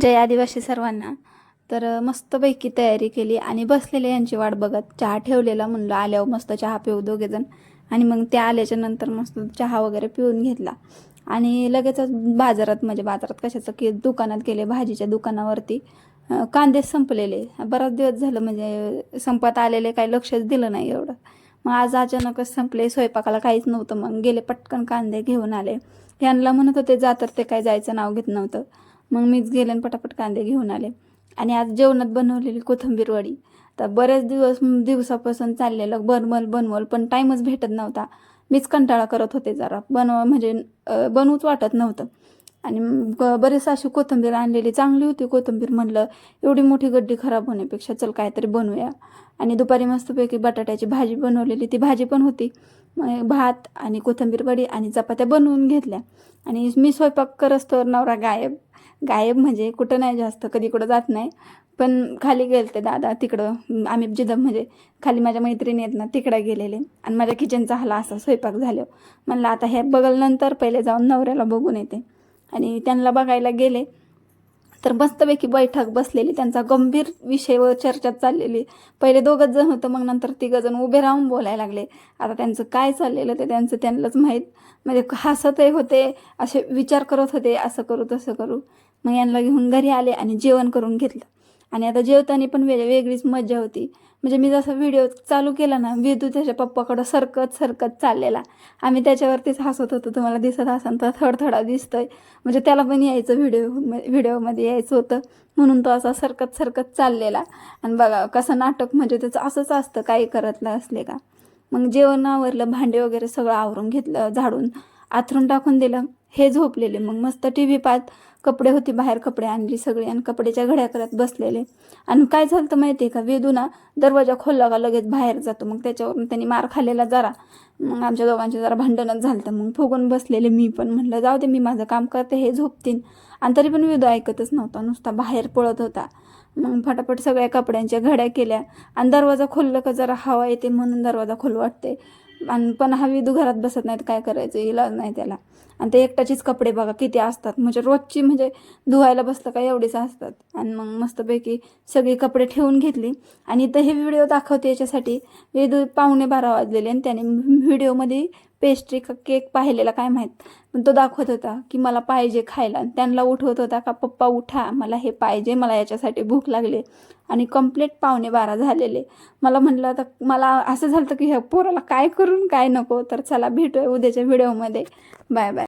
जय आदिवासी सर्वांना. तर मस्तपैकी तयारी केली आणि बसलेले यांची वाट बघत चहा ठेवलेला. म्हणलं आल्यावर मस्त चहा पिऊ दोघेजण. आणि मग ते आल्याच्या नंतर मस्त चहा वगैरे पिऊन घेतला आणि लगेचच बाजारात कशाचं की दुकानात गेले. भाजीच्या दुकानावरती कांदे संपलेले. बराच दिवस झालं म्हणजे संपत आलेले, काही लक्षच दिलं नाही एवढं. मग आज अचानकच संपले, स्वयंपाकाला काहीच नव्हतं. मग गेले पटकन कांदे घेऊन आले. यांना म्हणत होते जा, तर ते काय जायचं नाव घेत नव्हतं. मग मीच गेले आणि पटापट कांदे घेऊन आले. आणि आज जेवणात बनवलेली कोथिंबीर वडी. तर बरेच दिवसापासून चाललेलं बनवल पण टाईमच भेटत नव्हता. मीच कंटाळा करत होते जरा, बनवूच वाटत नव्हतं. आणि बरेच अशी कोथिंबीर आणलेली, चांगली होती कोथिंबीर. म्हणलं एवढी मोठी गड्डी खराब होण्यापेक्षा चल काहीतरी बनवूया. आणि दुपारी मस्तपैकी बटाट्याची भाजी बनवलेली, ती भाजी पण होती. भात आणि कोथिंबीर वडी आणि चपात्या बनवून घेतल्या. आणि मी स्वयंपाक करत तर नवरा गायब म्हणजे कुठं नाही, जास्त कधी कुठं जात नाही. पण खाली गेले ते दादा तिकडं, आम्ही जिथं म्हणजे खाली माझ्या मैत्रिणी आहेत ना तिकडं गेलेले. आणि माझ्या किचनचा हला असा स्वयंपाक झालं. म्हणलं आता हे बघल्यानंतर पहिले जाऊन नवऱ्याला बघून येते. आणि त्यांना बघायला गेले तर मस्तपैकी बैठक बसलेली, त्यांचा गंभीर विषयावर चर्चा चाललेली. पहिले दोघंच जण होतं, मग नंतर तिघंजण उभे राहून बोलायला लागले. आता त्यांचं काय चाललेलं ते त्यांनाच माहीत. म्हणजे हसतही होते, असे विचार करत होते, असं करू तसं करू. मग यांना घेऊन घरी आले आणि जेवण करून घेतलं. आणि आता जेवताना पण वेगळीच मजा होती. म्हणजे मी जसा व्हिडिओ चालू केला ना, वेदू त्याच्या पप्पाकडं सरकत चाललेला. आम्ही त्याच्यावरतीच हसत होतो. तुम्हाला दिसत असेल तर थोडा दिसतोय. म्हणजे त्याला पण यायचं, व्हिडिओमध्ये यायचं होतं, म्हणून तो असा सरकत चाललेला. आणि बघा कसं नाटक, म्हणजे त्याचं असंच असतं काही करत असले का. मग जेवण आवरलं, भांडे वगैरे सगळं आवरून घेतलं, झाडून आथरून टाकून दिलं. हे झोपलेले. मग मस्त TV पाहत, कपडे होते बाहेर, कपडे आणली सगळी आणि कपड्याच्या घड्या करत बसलेले. आणि काय झालं तर माहिती आहे का, वेदू ना दरवाजा खोलला का लगेच बाहेर जातो. मग त्याच्यावरून त्यांनी मार खाल्लेला जरा. मग आमच्या दोघांचे जरा भांडणच झालं. मग फुगून बसलेले. मी पण म्हणलं जाऊ दे, मी माझं काम करते, हे झोपतीन. आणि तरी पण वेदू ऐकतच नव्हता, नुसता बाहेर पळत होता. मग फटाफट सगळ्या कपड्यांच्या घड्या केल्या. आणि दरवाजा खोललं का जरा हवा येते म्हणून दरवाजा खोल वाटते. आणि पण हा वेदू घरात बसत नाही, काय करायचं, इलाज नाही त्याला. आणि ते एकटाचीच कपडे बघा किती असतात, म्हणजे रोजची म्हणजे धुवायला बसलं का एवढीच असतात. आणि मग मस्तपैकी सगळी कपडे ठेवून घेतली. आणि इथं हे व्हिडिओ दाखवते याच्यासाठी, वेदू 11:15 वाजलेले आणि त्याने व्हिडिओमध्ये पेस्ट्री का केक पाहिलेला काय माहीत, पण तो दाखवत होता की मला पाहिजे खायला. त्यांना उठवत होता का पप्पा उठा, मला हे पाहिजे, मला याच्यासाठी भूक लागली. आणि कंप्लीट 11:15 झालेले. मला म्हटलं आता मला असं झालं की ह्या पोराला काय करून काय नको. तर चला भेटूया उद्याच्या व्हिडिओमध्ये. Bye bye.